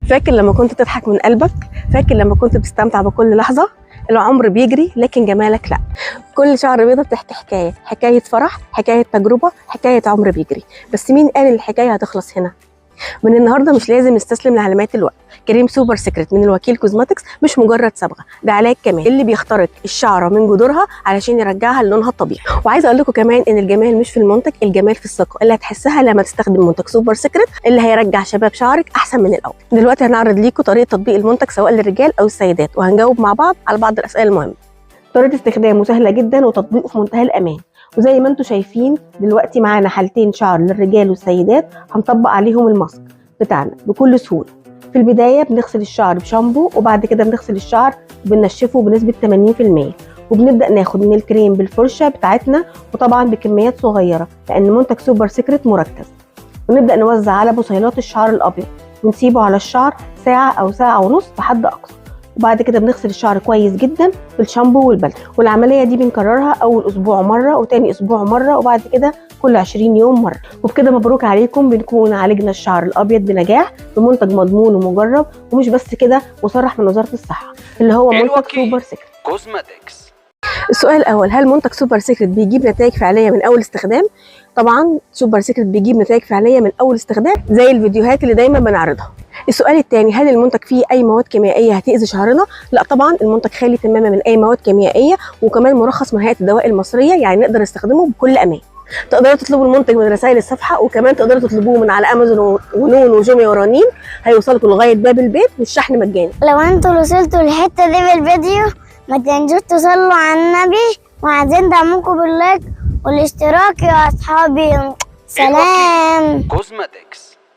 فاكر لما كنت تضحك من قلبك؟ فاكر لما كنت بتستمتع بكل لحظة؟ العمر بيجري لكن جمالك لا. كل شعر بيضة بتحكي حكاية، حكاية فرح، حكاية تجربة، حكاية عمر بيجري. بس مين قال الحكاية هتخلص هنا؟ من النهارده مش لازم نستسلم لعلامات الوقت. كريم سوبر سيكريت من الوكيل كوزماتكس مش مجرد صبغه، ده علاج كمان اللي بيخترق الشعره من جذورها علشان يرجعها للونها الطبيعي. وعايزه اقول لكم كمان ان الجمال مش في المنتج، الجمال في الثقه اللي هتحسها لما تستخدم منتج سوبر سيكريت اللي هيرجع شباب شعرك احسن من الاول. دلوقتي هنعرض ليكم طريقه تطبيق المنتج سواء للرجال او السيدات، وهنجاوب مع بعض على بعض الاسئله المهمه. طريقه استخدامه سهله جدا وتطبيقه في منتهى الامان. وزي ما انتم شايفين دلوقتي معانا حالتين شعر للرجال والسيدات هنطبق عليهم الماسك بتاعنا بكل سهوله. في البدايه بنغسل الشعر بشامبو، وبعد كده بنغسل الشعر وبننشفه بنسبه 80%، وبنبدا ناخد من الكريم بالفرشه بتاعتنا، وطبعا بكميات صغيره لان منتج سوبر سيكريت مركز. ونبدا نوزع على بصيلات الشعر الابيض ونسيبه على الشعر ساعه او ساعه ونص بحد اقصى. وبعد كده بنغسل الشعر كويس جدا بالشامبو والبلد، والعمليه دي بنكررها اول اسبوع مره وتاني اسبوع مره وبعد كده كل 20 يوم مره. وبكده مبروك عليكم، بنكون عالجنا الشعر الابيض بنجاح بمنتج مضمون ومجرب. ومش بس كده، مصرح من وزاره الصحه اللي هو منتج سوبر سيكريت كوزماتكس. السؤال الاول، هل منتج سوبر سيكريت بيجيب نتائج فعليه من اول استخدام؟ طبعا سوبر سيكريت بيجيب نتائج فعليه من اول استخدام زي الفيديوهات اللي دايما بنعرضها. السؤال الثاني، هل المنتج فيه اي مواد كيميائيه هتاذي شعرنا؟ لا طبعا، المنتج خالي تماما من اي مواد كيميائيه، وكمان مرخص من هيئه الدواء المصريه، يعني نقدر نستخدمه بكل امان. تقدروا تطلبوا المنتج من رسائل الصفحه، وكمان تقدروا تطلبوه من على امازون ونون وجوميا ورنين، هيوصلكم لغايه باب البيت والشحن مجاني. لو انتوا وصلتوا للحته دي بالفيديو ما تنسوش تصلوا على النبي، وعايزين دعمكم باللايك والاشتراك يا اصحابي. سلام. كوزماتكس.